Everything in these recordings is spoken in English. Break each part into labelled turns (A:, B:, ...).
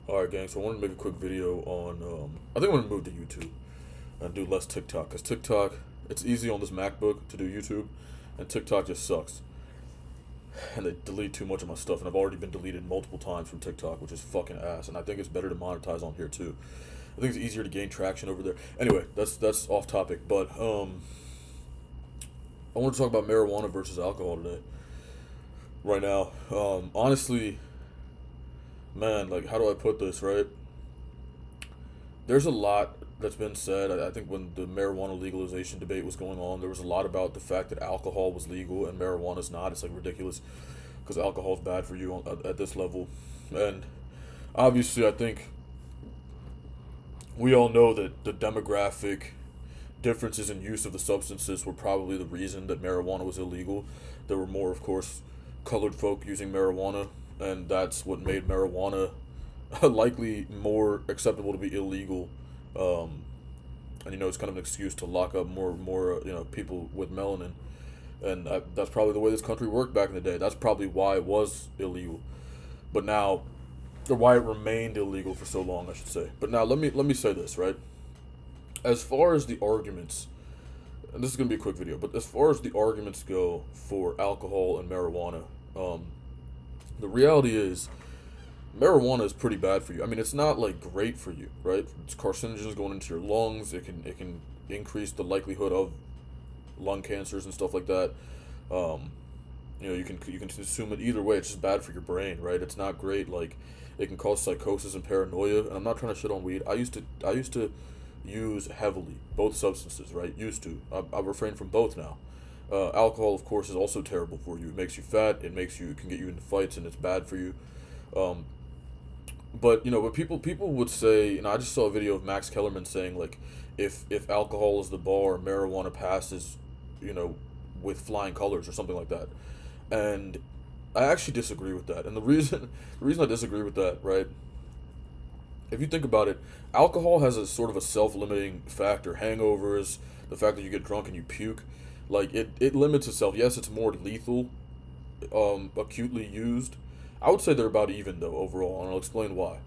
A: Alright, gang, so I wanted to make a quick video on, I think I'm going to move to YouTube and do less TikTok, because TikTok, it's easy on this MacBook to do YouTube, and TikTok just sucks. And they delete too much of my stuff, and I've already been deleted multiple times from TikTok, which is fucking ass, and I think it's better to monetize on here, too. I think it's easier to gain traction over there. Anyway, that's off topic, but, I want to talk about marijuana versus alcohol today, right now. Honestly, man, like, how do I put this, right? There's a lot that's been said. I think when the marijuana legalization debate was going on, there was a lot about the fact that alcohol was legal and marijuana's not. It's like ridiculous because alcohol is bad for you at this level. And obviously, I think we all know that the demographic differences in use of the substances were probably the reason that marijuana was illegal. There were more, of course, colored folk using marijuana, and that's what made marijuana likely more acceptable to be illegal. Um, and it's kind of an excuse to lock up more people with melanin, and that's probably the way this country worked back in the day. That's probably why it was illegal, but now, or why it remained illegal for so long, I should say. But now let me say this, right? As far as the arguments, and this is gonna be a quick video, but as far as the arguments go for alcohol and marijuana, um, the reality is marijuana is pretty bad for you. I mean, it's not like great for you, right? It's carcinogens going into your lungs. It can increase the likelihood of lung cancers and stuff like that. Um, you can consume it either way. It's just bad for your brain, right? It's not great. Like, it can cause psychosis and paranoia. And I'm not trying to shit on weed. I used to use heavily both substances, right? Used to. I refrain from both now. Alcohol, of course, is also terrible for you. It makes you fat. It can get you into fights, and it's bad for you. Um, but people would say, I just saw a video of Max Kellerman saying, like, if alcohol is the bar, marijuana passes, you know, with flying colors or something like that. And I actually disagree with that. And the reason I disagree with that, right? If you think about it, alcohol has a sort of a self-limiting factor. Hangovers, the fact that you get drunk and you puke, like it limits itself. Yes, it's more lethal, acutely used. I would say they're about even though overall, and I'll explain why.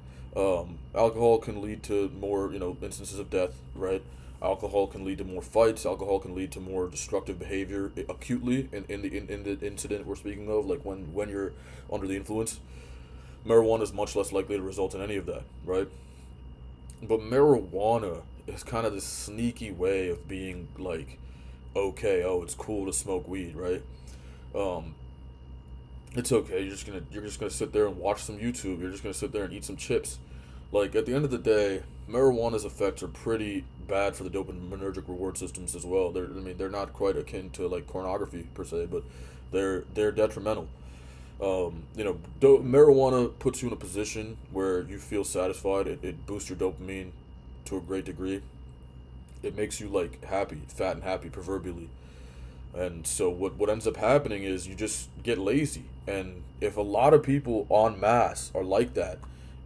A: Alcohol can lead to more, instances of death, right? Alcohol can lead to more fights. Alcohol can lead to more destructive behavior acutely in the incident we're speaking of, like when you're under the influence. Marijuana is much less likely to result in any of that, right? But marijuana is kind of this sneaky way of being like, okay, oh, it's cool to smoke weed, right? Um, it's okay. You're just gonna sit there and watch some YouTube. You're just gonna sit there and eat some chips. Like, at the end of the day, marijuana's effects are pretty bad for the dopaminergic reward systems as well. They're not quite akin to like pornography per se, but they're detrimental. Marijuana puts you in a position where you feel satisfied. It boosts your dopamine to a great degree. It makes you like happy, fat and happy, proverbially. And so what ends up happening is you just get lazy. And if a lot of people en masse are like that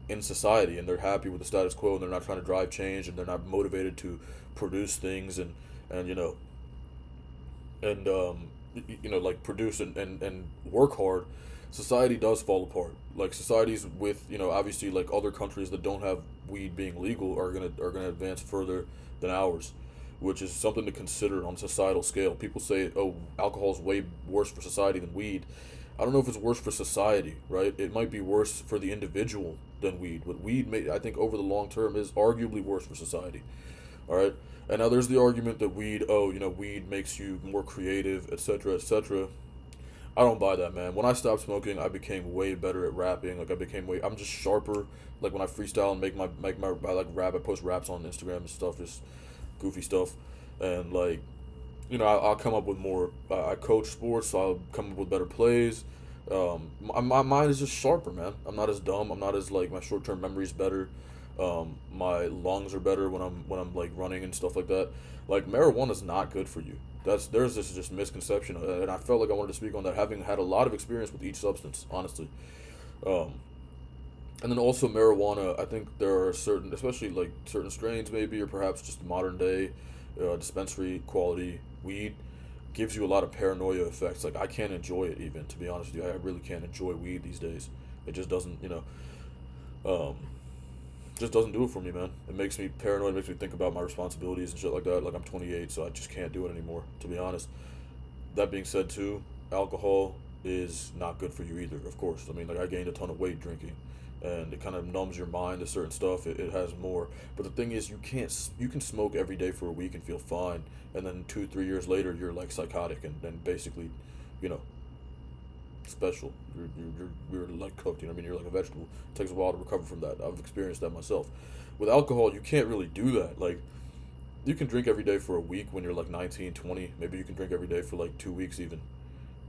A: in society, and they're happy with the status quo, and they're not trying to drive change, and they're not motivated to produce things, and like produce and work hard, society does fall apart. Like, societies with, obviously, like, other countries that don't have weed being legal are gonna advance further than ours, which is something to consider on a societal scale. People say, oh, alcohol is way worse for society than weed. I don't know if it's worse for society, right? It might be worse for the individual than weed. But weed, I think, over the long term, is arguably worse for society. All right. And now there's the argument that weed makes you more creative, etc., etc. I don't buy that, man. When I stopped smoking, I became way better at rapping. Like, I'm just sharper. Like, when I freestyle and I like rap, I post raps on Instagram and stuff, just goofy stuff, and like, I'll come up with more. I coach sports, so I'll come up with better plays. My mind is just sharper, man. I'm not as dumb. I'm not as like, my short term memory's better. My lungs are better when I'm like running and stuff like that. Like, marijuana is not good for you. There's this just misconception, and I felt like I wanted to speak on that, having had a lot of experience with each substance, honestly. Um, and then also marijuana, I think there are certain, especially like certain strains maybe, or perhaps just modern day dispensary quality weed, gives you a lot of paranoia effects. Like, I can't enjoy it even, to be honest with you. I really can't enjoy weed these days. It just doesn't. Um, just doesn't do it for me, man. It makes me paranoid. It makes me think about my responsibilities and shit like that. Like I'm 28, so I just can't do it anymore. To be honest. That being said, too, alcohol is not good for you either. Of course, I mean, like I gained a ton of weight drinking, and it kind of numbs your mind to certain stuff. It has more, but the thing is, you can smoke every day for a week and feel fine, and then 2 3 years later, you're like psychotic and basically, you know, special. You're like cooked. You know what I mean? You're like a vegetable. It takes a while to recover from that. I've experienced that myself. With alcohol, you can't really do that. Like you can drink every day for a week when you're like 19, 20. Maybe you can drink every day for like 2 weeks even.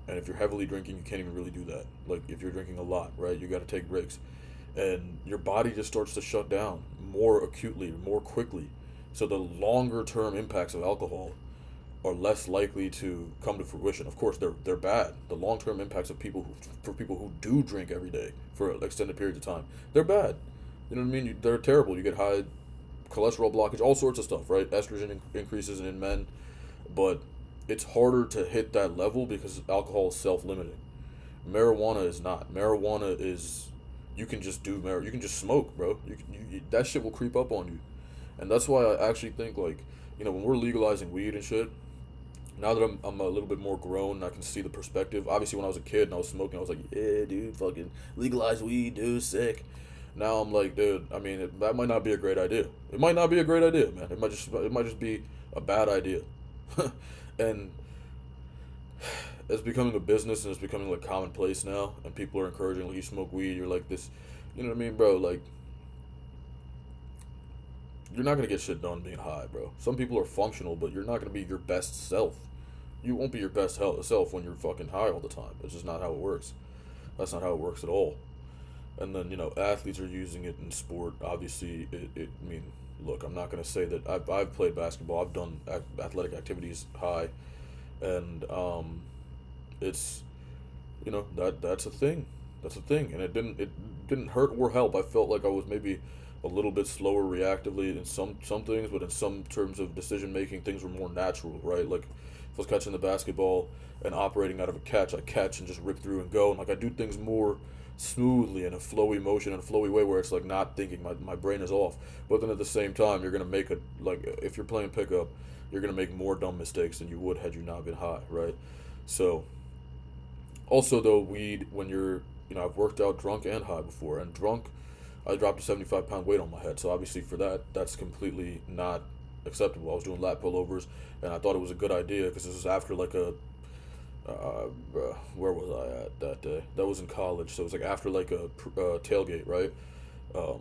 A: And if you're heavily drinking, you can't even really do that. Like if you're drinking a lot, right? You got to take breaks. And your body just starts to shut down more acutely, more quickly. So the longer term impacts of alcohol are less likely to come to fruition. Of course, they're bad. The long term impacts of for people who do drink every day for extended periods of time, they're bad. You know what I mean? They're terrible. You get high cholesterol blockage, all sorts of stuff, right? Estrogen increases in men, but it's harder to hit that level because alcohol is self-limiting. Marijuana is not. Marijuana is you can just do you can just smoke, bro. That shit will creep up on you, and that's why I actually think like when we're legalizing weed and shit. Now that I'm a little bit more grown, and I can see the perspective. Obviously, when I was a kid and I was smoking, I was like, yeah, dude, fucking legalize weed, dude, sick. Now I'm like, dude, I mean, that might not be a great idea. It might not be a great idea, man. It might just be a bad idea, and it's becoming a business and it's becoming like commonplace now. And people are encouraging like you smoke weed, you're like this, you know what I mean, bro? Like you're not gonna get shit done being high, bro. Some people are functional, but you're not gonna be your best self. You won't be your best self when you're fucking high all the time. It's just not how it works. That's not how it works at all. And then athletes are using it in sport. Obviously, I mean, look, I'm not gonna say that I've played basketball. I've done athletic activities high, and it's that's a thing. That's a thing, and it didn't hurt or help. I felt like I was maybe a little bit slower reactively in some things, but in some terms of decision making, things were more natural, right? Like if I was catching the basketball and operating out of a catch, I catch and just rip through and go, and like I do things more smoothly in a flowy motion in a flowy way where it's like not thinking my brain is off, but then at the same time you're gonna make a like if you're playing pickup you're gonna make more dumb mistakes than you would had you not been high, right? So also though, weed when you're I've worked out drunk and high before, and drunk I dropped a 75 pound weight on my head, so obviously for that's completely not acceptable. I was doing lat pullovers and I thought it was a good idea because this was after like a uh, where was I at that day? That was in college, so it was like after like a tailgate, right? Um,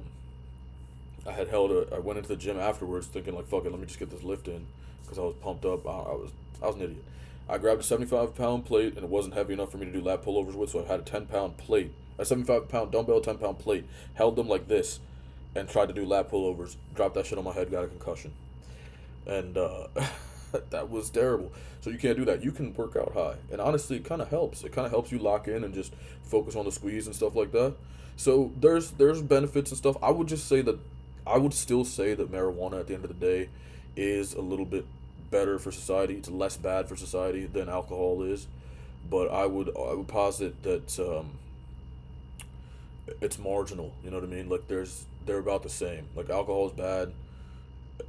A: I went into the gym afterwards thinking like, fuck it, let me just get this lift in because I was pumped up. I was an idiot. I grabbed a 75 pound plate and it wasn't heavy enough for me to do lat pullovers with, so I had a 10 pound plate, a 75 pound dumbbell, 10 pound plate, held them like this, and tried to do lat pullovers. Dropped that shit on my head, got a concussion, and that was terrible. So you can't do that. You can work out high, and honestly, it kind of helps. It kind of helps you lock in and just focus on the squeeze and stuff like that. So there's benefits and stuff. I would still say that marijuana at the end of the day is a little bit better for society. It's less bad for society than alcohol is, but I would posit that it's marginal. You know what I mean? Like they're about the same. Like alcohol is bad,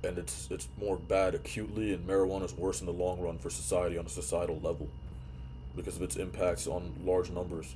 A: and it's more bad acutely, and marijuana is worse in the long run for society on a societal level because of its impacts on large numbers.